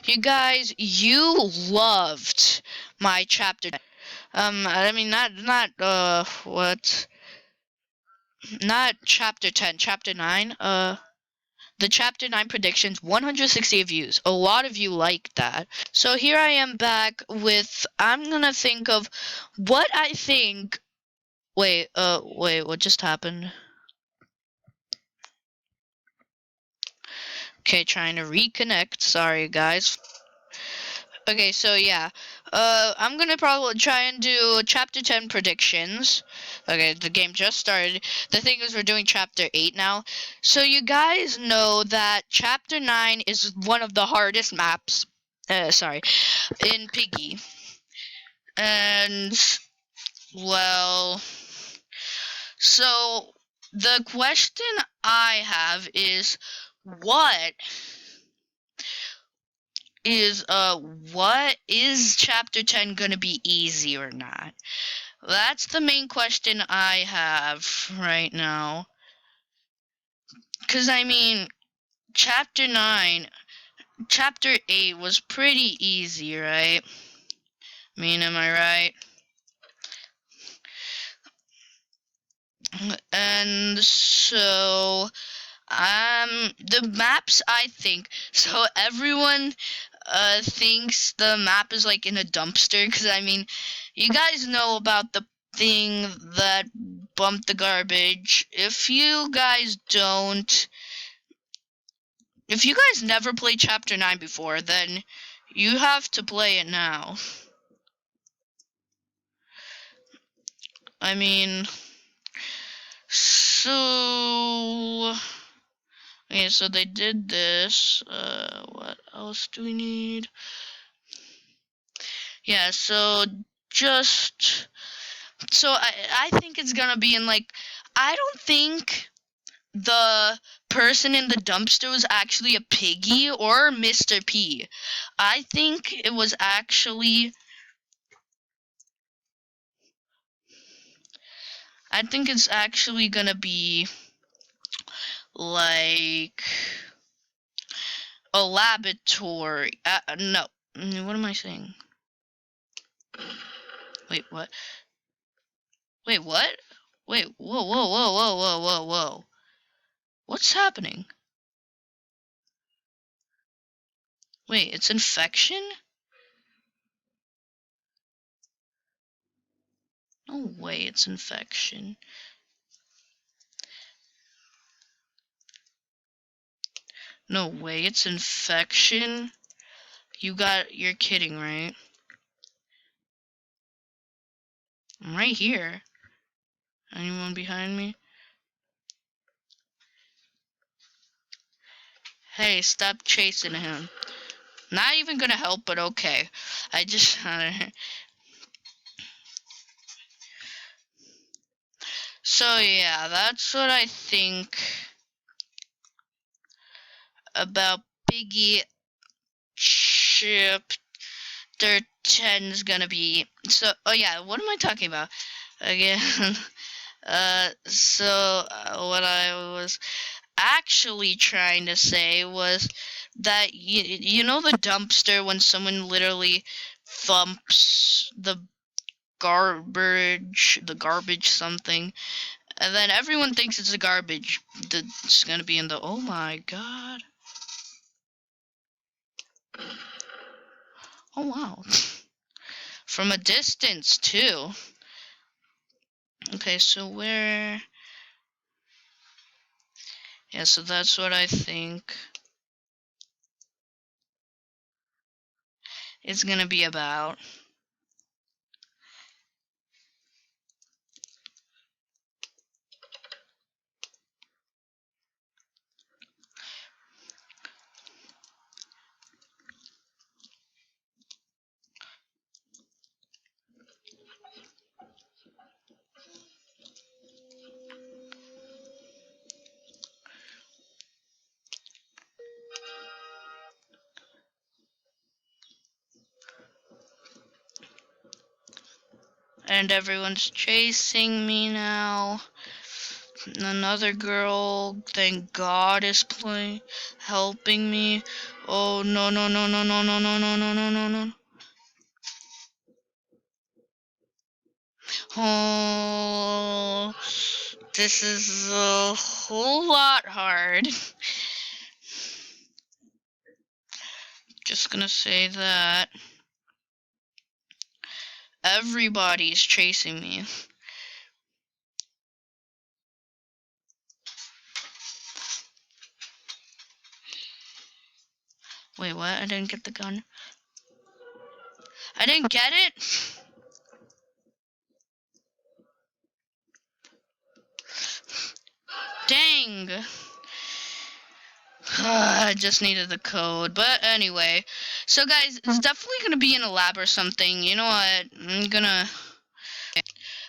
You guys, you loved my chapter. I mean, not chapter 10, chapter 9. The chapter 9 predictions, 160 views. A lot of you liked that. So here I am back with, I'm gonna think of what I think. Wait, what just happened? Okay, trying to reconnect. Sorry, guys. Okay, so yeah. I'm gonna probably try and do chapter 10 predictions. Okay, the game just started. The thing is, we're doing chapter 8 now. So you guys know that chapter 9 is one of the hardest maps. Sorry, in Piggy. And, well, so the question I have is, what what is chapter 10 gonna be easy or not? That's the main question I have right now. Cause I mean, chapter 9, chapter 8 was pretty easy, right? I mean, am I right? And so, the maps, I think, so everyone thinks the map is like in a dumpster, because I mean, you guys know about the thing that bumped the garbage. If you guys never played chapter 9 before, then you have to play it now. I mean, so okay, so they did this. What else do we need? Yeah, so I think it's gonna be in like, I don't think the person in the dumpster was actually a Piggy or Mr. P. I think it was actually, I think it's actually gonna be like a laboratory. No. What am I saying? Wait, what? Wait, what? Wait, whoa. What's happening? Wait, it's infection? No way, it's infection. No way, it's infection? You're kidding, right? I'm right here. Anyone behind me? Hey, stop chasing him. Not even gonna help, but okay. I just... So yeah, that's what I think about Piggy Chapter 10 is gonna be. So, oh yeah, what am I talking about? Again, what I was actually trying to say was that you know the dumpster, when someone literally thumps the garbage something, and then everyone thinks it's a garbage that's gonna be in the, oh my god. Oh wow. From a distance too. Okay, so where... Yeah, so that's what I think it's gonna be about. And everyone's chasing me now. Another girl, thank God, is helping me. Oh, no, no, no, no, no, no, no, no, no, no, no, no. Oh, this is a whole lot hard. Just gonna say that. Everybody's chasing me. Wait, what? I didn't get the gun. I didn't get it? Dang. I just needed the code. But anyway. So guys, it's definitely gonna be in a lab or something. You know what? I'm gonna...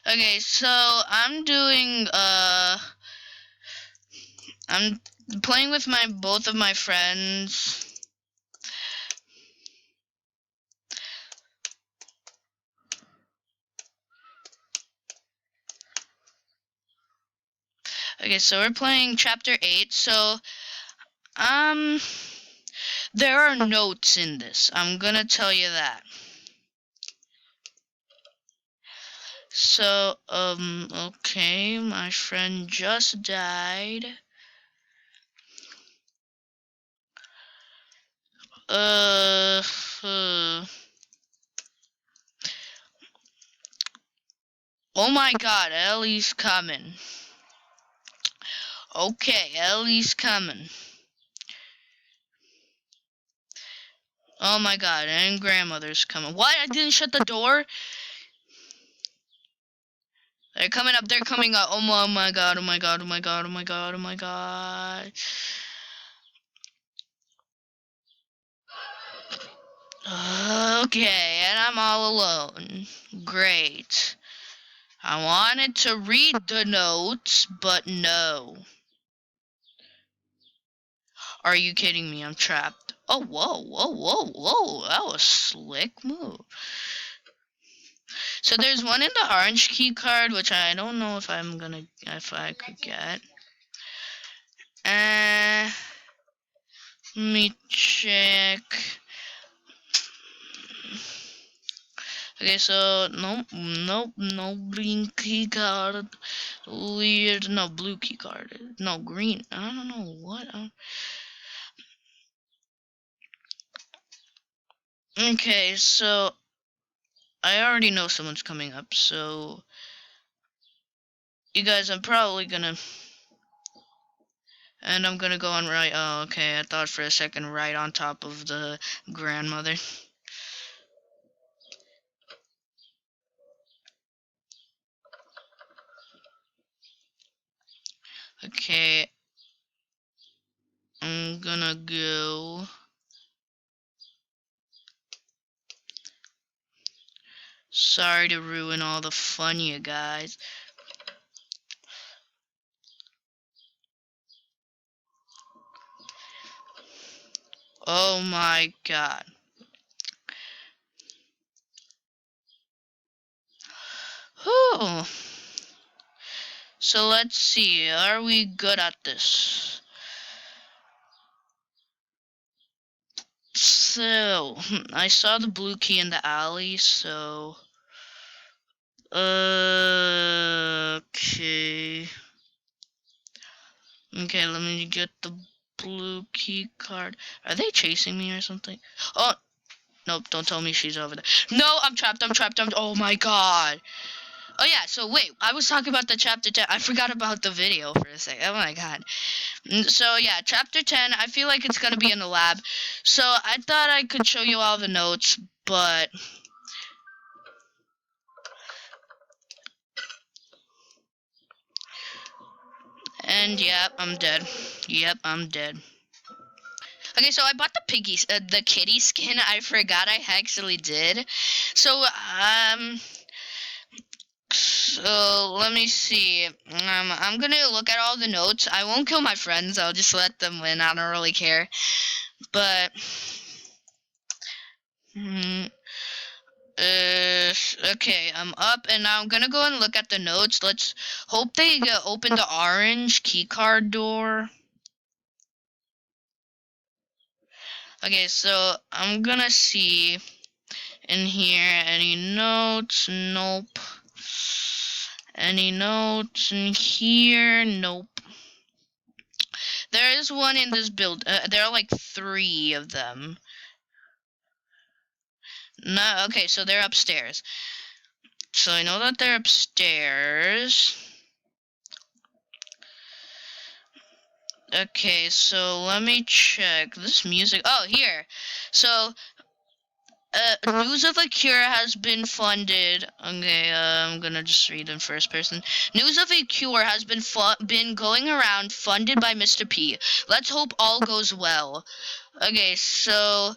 Okay, so I'm doing, I'm playing with both of my friends. Okay, so we're playing Chapter 8, so, there are notes in this. I'm gonna tell you that. So, okay, my friend just died. Uh, oh my God, Ellie's coming. Okay, Ellie's coming. Oh my God, and grandmother's coming. What? I didn't shut the door? They're coming up, they're coming up. Oh my God, oh my God, oh my God, oh my God, oh my God. Okay, and I'm all alone. Great. I wanted to read the notes, but no. Are you kidding me? I'm trapped. Oh, whoa, whoa, whoa, whoa. That was a slick move. So there's one in the orange key card, which I don't know if I could get. Let me check. Okay, so no green key card. Weird, no blue key card. No green. I don't know what. Okay, so I already know someone's coming up, so you guys, I'm probably gonna, and I'm gonna go on right. Oh, okay. I thought for a second right on top of the grandmother. Okay, I'm gonna go. Sorry to ruin all the fun, you guys. Oh my God. Whew. So let's see. Are we good at this? So, I saw the blue key in the alley, so... Okay. Okay, let me get the blue key card. Are they chasing me or something? Oh, nope, don't tell me she's over there. No, I'm trapped, oh my God. Oh yeah, so wait, I was talking about the chapter 10. I forgot about the video for a second. Oh my God. So yeah, chapter 10, I feel like it's gonna be in the lab. So I thought I could show you all the notes, but... And yep, I'm dead. Yep, I'm dead. Okay, so I bought the kitty skin. I forgot I actually did. So, so let me see. I'm gonna look at all the notes. I won't kill my friends. I'll just let them win. I don't really care. But, gosh. Okay, I'm up and now I'm gonna go and look at the notes. Let's hope they open the orange keycard door. Okay, so I'm gonna see in here any notes. Nope. Any notes in here? Nope. There is one in this build. There are like 3 of them. No, okay, so they're upstairs. So I know that they're upstairs. Okay, so let me check this music. Oh, here. So, news of a cure has been funded. Okay, I'm gonna just read in first person. News of a cure has been going around, funded by Mr. P. Let's hope all goes well. Okay, so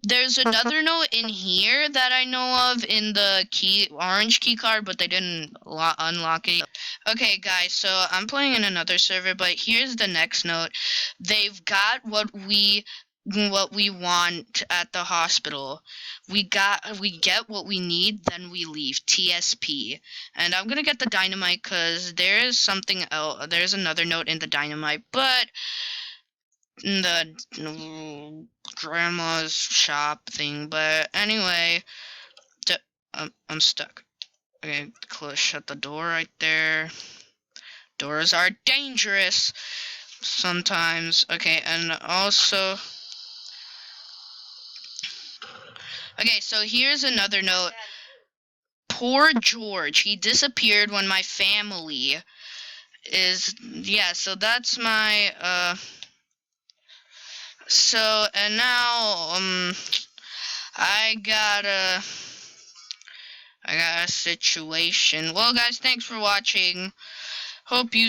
there's another note in here that I know of in the orange key card, but they didn't unlock it. Okay, guys, so I'm playing in another server, but here's the next note. They've got what we want at the hospital. We get what we need, then we leave. TSP. And I'm gonna get the dynamite because there is something else. There's another note in the dynamite, but the grandma's shop thing. But anyway, I'm stuck. Okay, shut the door right there. Doors are dangerous sometimes. Okay, and also... Okay, so here's another note. Poor George. He disappeared when my family is... Yeah, so that's my... So, and now, I got a situation. Well, guys, thanks for watching. Hope you